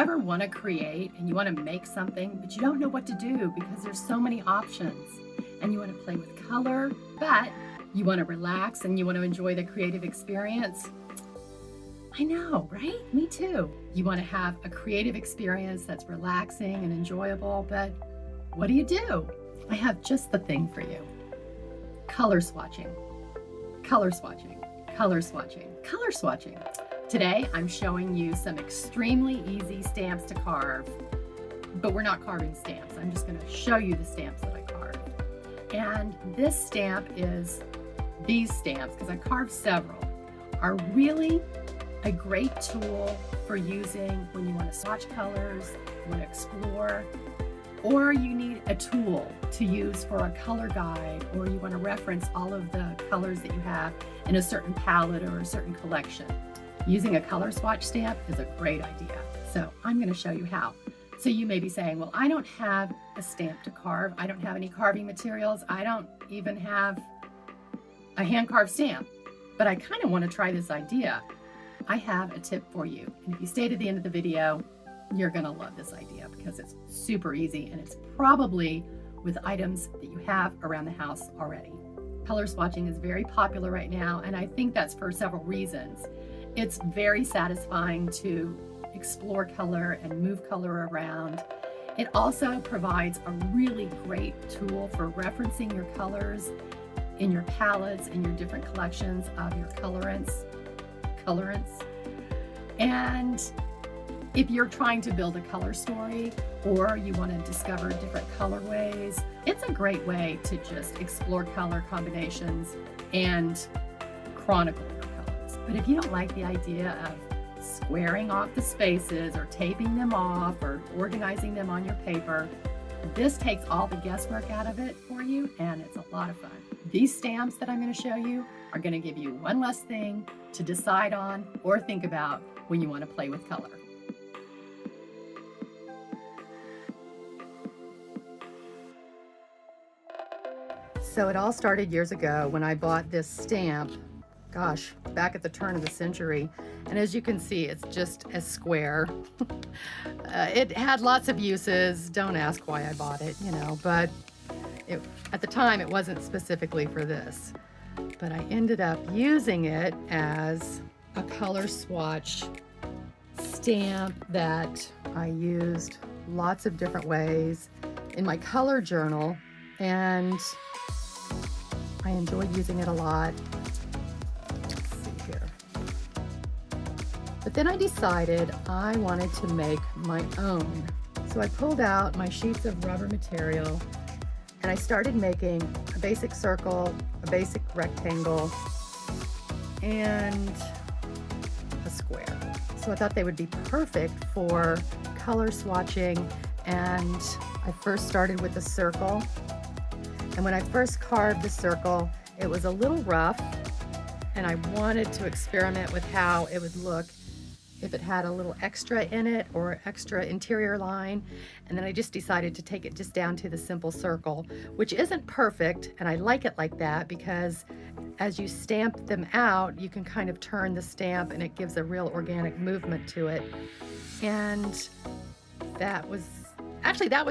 ever want to create and you want to make something, but you don't know what to do because there's so many options, and you want to play with color, but you want to relax and you want to enjoy the creative experience? I know, right? Me too. You want to have a creative experience that's relaxing and enjoyable, but what do? I have just the thing for you. Color swatching. Color swatching. Color swatching. Color swatching. Today, I'm showing you some extremely easy stamps to carve, but we're not carving stamps. I'm just going to show you the stamps that I carved. And this stamp is, these stamps, because I carved several, are really a great tool for using when you want to swatch colors, you want to explore, or you need a tool to use for a color guide, or you want to reference all of the colors that you have in a certain palette or a certain collection. Using a color swatch stamp is a great idea. So I'm going to show you how. So you may be saying, well, I don't have a stamp to carve. I don't have any carving materials. I don't even have a hand-carved stamp, but I kind of want to try this idea. I have a tip for you. And if you stay to the end of the video, you're going to love this idea because it's super easy and it's probably with items that you have around the house already. Color swatching is very popular right now, and I think that's for several reasons. It's very satisfying to explore color and move color around. It also provides a really great tool for referencing your colors in your palettes, in your different collections of your colorants. And if you're trying to build a color story or you want to discover different colorways, it's a great way to just explore color combinations and chronicle your colors. But if you don't like the idea of squaring off the spaces or taping them off or organizing them on your paper, this takes all the guesswork out of it for you, and it's a lot of fun. These stamps that I'm going to show you are going to give you one less thing to decide on or think about when you want to play with color. So it all started years ago when I bought this stamp, gosh, back at the turn of the century. And as you can see, it's just a square. It had lots of uses. Don't ask why I bought it, but at the time it wasn't specifically for this. But I ended up using it as a color swatch stamp that I used lots of different ways in my color journal, and I enjoyed using it a lot. Let's see here. But then I decided I wanted to make my own. So I pulled out my sheets of rubber material and I started making a basic circle, a basic rectangle, and a square. So I thought they would be perfect for color swatching, and I first started with the circle. And when I first carved the circle, it was a little rough, and I wanted to experiment with how it would look if it had a little extra in it or extra interior line. And then I just decided to take it just down to the simple circle, which isn't perfect, and I like it like that because as you stamp them out, you can kind of turn the stamp and it gives a real organic movement to it. And that was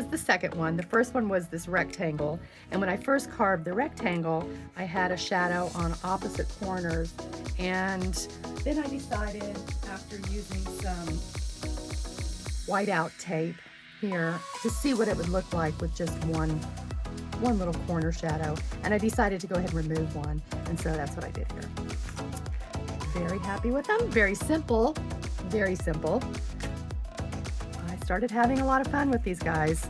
the second one. The first one was this rectangle. And when I first carved the rectangle, I had a shadow on opposite corners. And then I decided, after using some whiteout tape here, to see what it would look like with just one little corner shadow. And I decided to go ahead and remove one. And so that's what I did here. Very happy with them. Very simple. Very simple. Started having a lot of fun with these guys.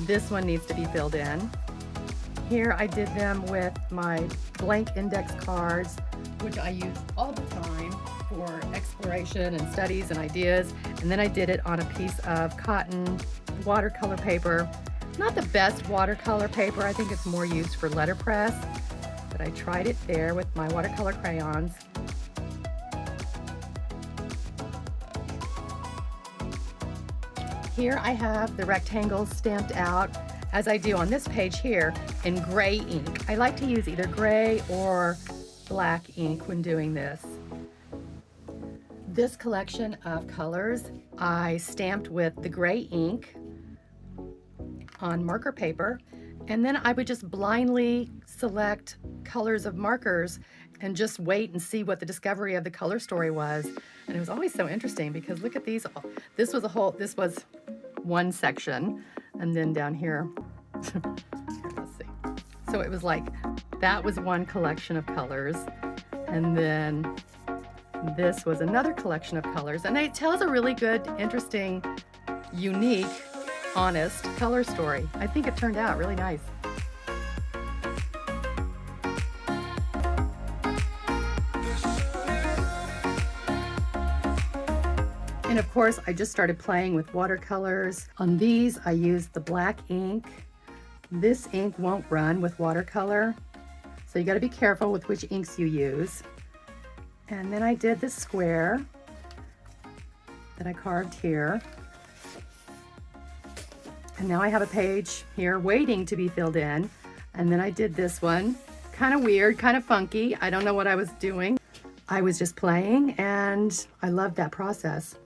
This one needs to be filled in. Here I did them with my blank index cards, which I use all the time for exploration and studies and ideas. And then I did it on a piece of cotton watercolor paper. Not the best watercolor paper. I think it's more used for letterpress, but I tried it there with my watercolor crayons. Here I have the rectangles stamped out, as I do on this page here, in gray ink. I like to use either gray or black ink when doing this. This collection of colors I stamped with the gray ink on marker paper, and then I would just blindly select colors of markers and just wait and see what the discovery of the color story was. And it was always so interesting because look at these. This was one section, and then down here, let's see. So it was like, that was one collection of colors, and then this was another collection of colors, and it tells a really good, interesting, unique, honest color story. I think it turned out really nice. And of course, I just started playing with watercolors. On these, I used the black ink. This ink won't run with watercolor, so you got to be careful with which inks you use. And then I did this square that I carved here. And now I have a page here waiting to be filled in. And then I did this one, kind of weird, kind of funky. I don't know what I was doing. I was just playing, and I loved that process.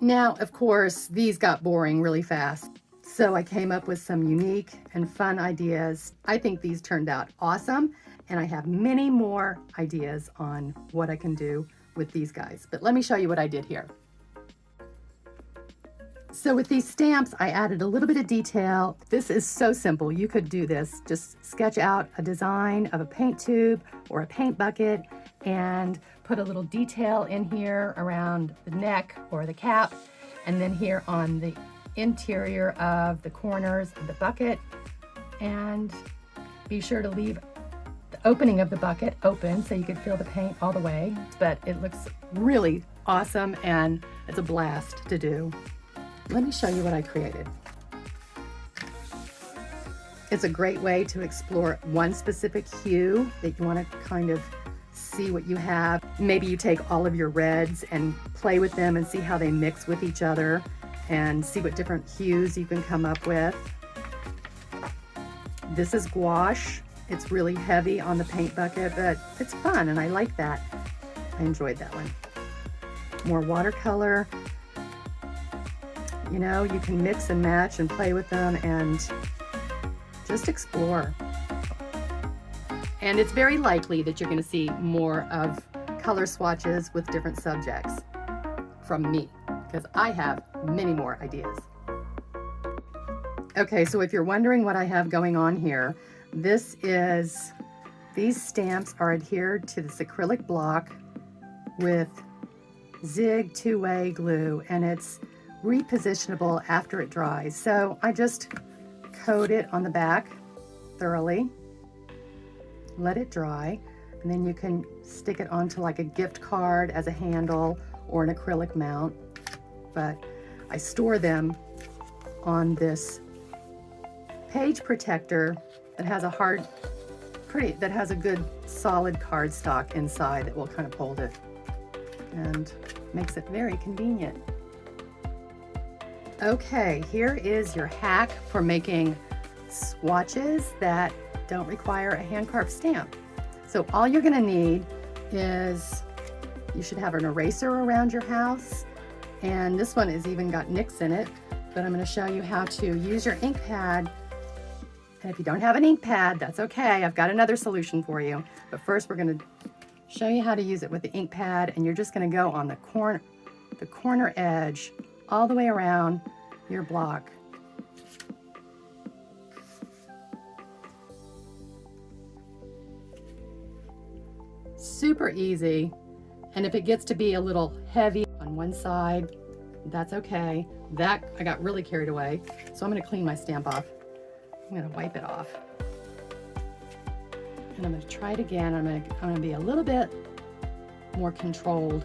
Now, of course, these got boring really fast. So I came up with some unique and fun ideas. I think these turned out awesome, and I have many more ideas on what I can do with these guys. But let me show you what I did here. So with these stamps, I added a little bit of detail. This is so simple. You could do this. Just sketch out a design of a paint tube or a paint bucket and put a little detail in here around the neck or the cap, and then here on the interior of the corners of the bucket. And be sure to leave the opening of the bucket open so you can feel the paint all the way. But it looks really awesome, and it's a blast to do. Let me show you what I created. It's a great way to explore one specific hue that you want to kind of see what you have. Maybe you take all of your reds and play with them and see how they mix with each other and see what different hues you can come up with. This is gouache. It's really heavy on the paint bucket, but it's fun, and I like that. I enjoyed that one. More watercolor. You know, you can mix and match and play with them and just explore. And it's very likely that you're going to see more of color swatches with different subjects from me, because I have many more ideas. Okay, so if you're wondering what I have going on here, these stamps are adhered to this acrylic block with Zig 2-way glue, and it's repositionable after it dries. So I just coat it on the back thoroughly, let it dry, and then you can stick it onto like a gift card as a handle or an acrylic mount. But I store them on this page protector that has a good solid cardstock inside that will kind of hold it and makes it very convenient. Okay, here is your hack for making swatches that don't require a hand-carved stamp. So all you're going to need is, you should have an eraser around your house, and this one has even got nicks in it, but I'm going to show you how to use your Inkpad. And if you don't have an Inkpad, that's okay. I've got another solution for you. But first we're going to show you how to use it with the Inkpad, and you're just going to go on the corner edge all the way around your block. Super easy, and if it gets to be a little heavy on one side, that's okay. That, I got really carried away, so I'm going to clean my stamp off. I'm going to wipe it off, and I'm going to try it again. I'm going to be a little bit more controlled.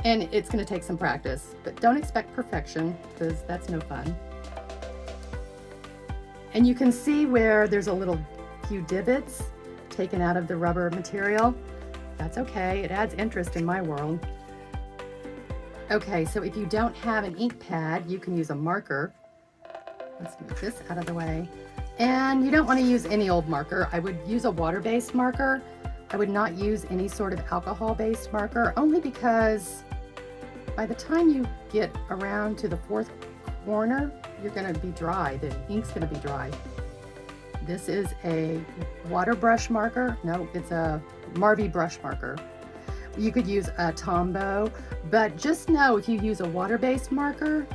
And it's going to take some practice, but don't expect perfection, because that's no fun. And you can see where there's a few divots taken out of the rubber material. That's okay, it adds interest in my world. Okay, so if you don't have an ink pad, you can use a marker. Let's move this out of the way. And you don't want to use any old marker. I would use a water-based marker. I would not use any sort of alcohol-based marker, only because by the time you get around to the fourth corner, you're going to be dry. The ink's going to be dry. This is a water brush marker. No, it's a Marby brush marker. You could use a Tombow, but just know if you use a water-based marker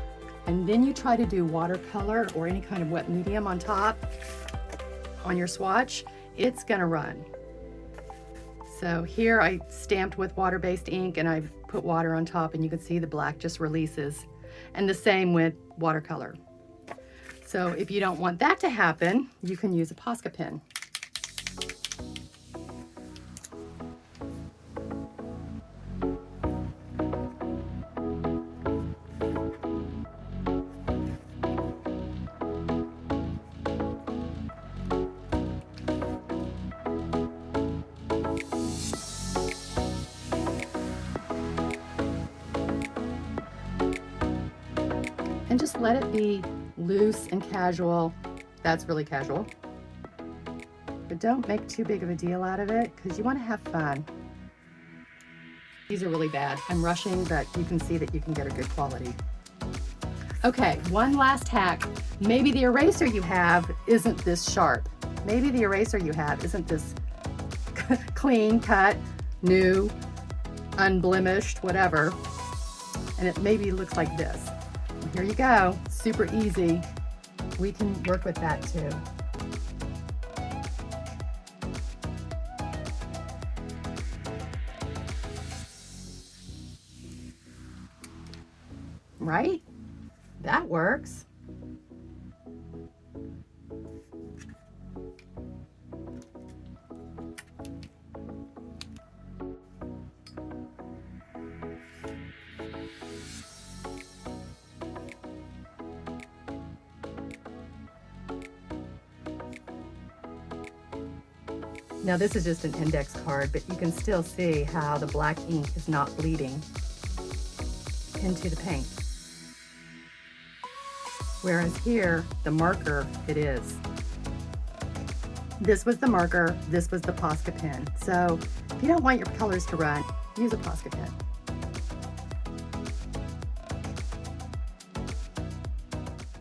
and then you try to do watercolor or any kind of wet medium on top on your swatch, it's gonna run. So here I stamped with water-based ink and I've put water on top, and you can see the black just releases. And the same with watercolor. So if you don't want that to happen, you can use a Posca pen. And just let it be loose and casual. That's really casual. But don't make too big of a deal out of it, because you want to have fun. These are really bad. I'm rushing, but you can see that you can get a good quality. Okay, one last hack. Maybe the eraser you have isn't this sharp. Maybe the eraser you have isn't this clean cut, new, unblemished, whatever. And it maybe looks like this. Here you go, super easy. We can work with that too. Right? That works. Now this is just an index card, but you can still see how the black ink is not bleeding into the paint. Whereas here, the marker, it is. This was the marker, this was the Posca pen. So if you don't want your colors to run, use a Posca pen.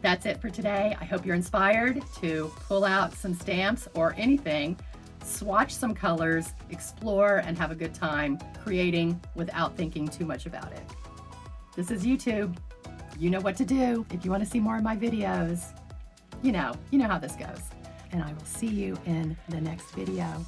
That's it for today. I hope you're inspired to pull out some stamps or anything, swatch some colors, explore, and have a good time creating without thinking too much about it. This is YouTube. You know what to do. If you want to see more of my videos, you know how this goes. And I will see you in the next video.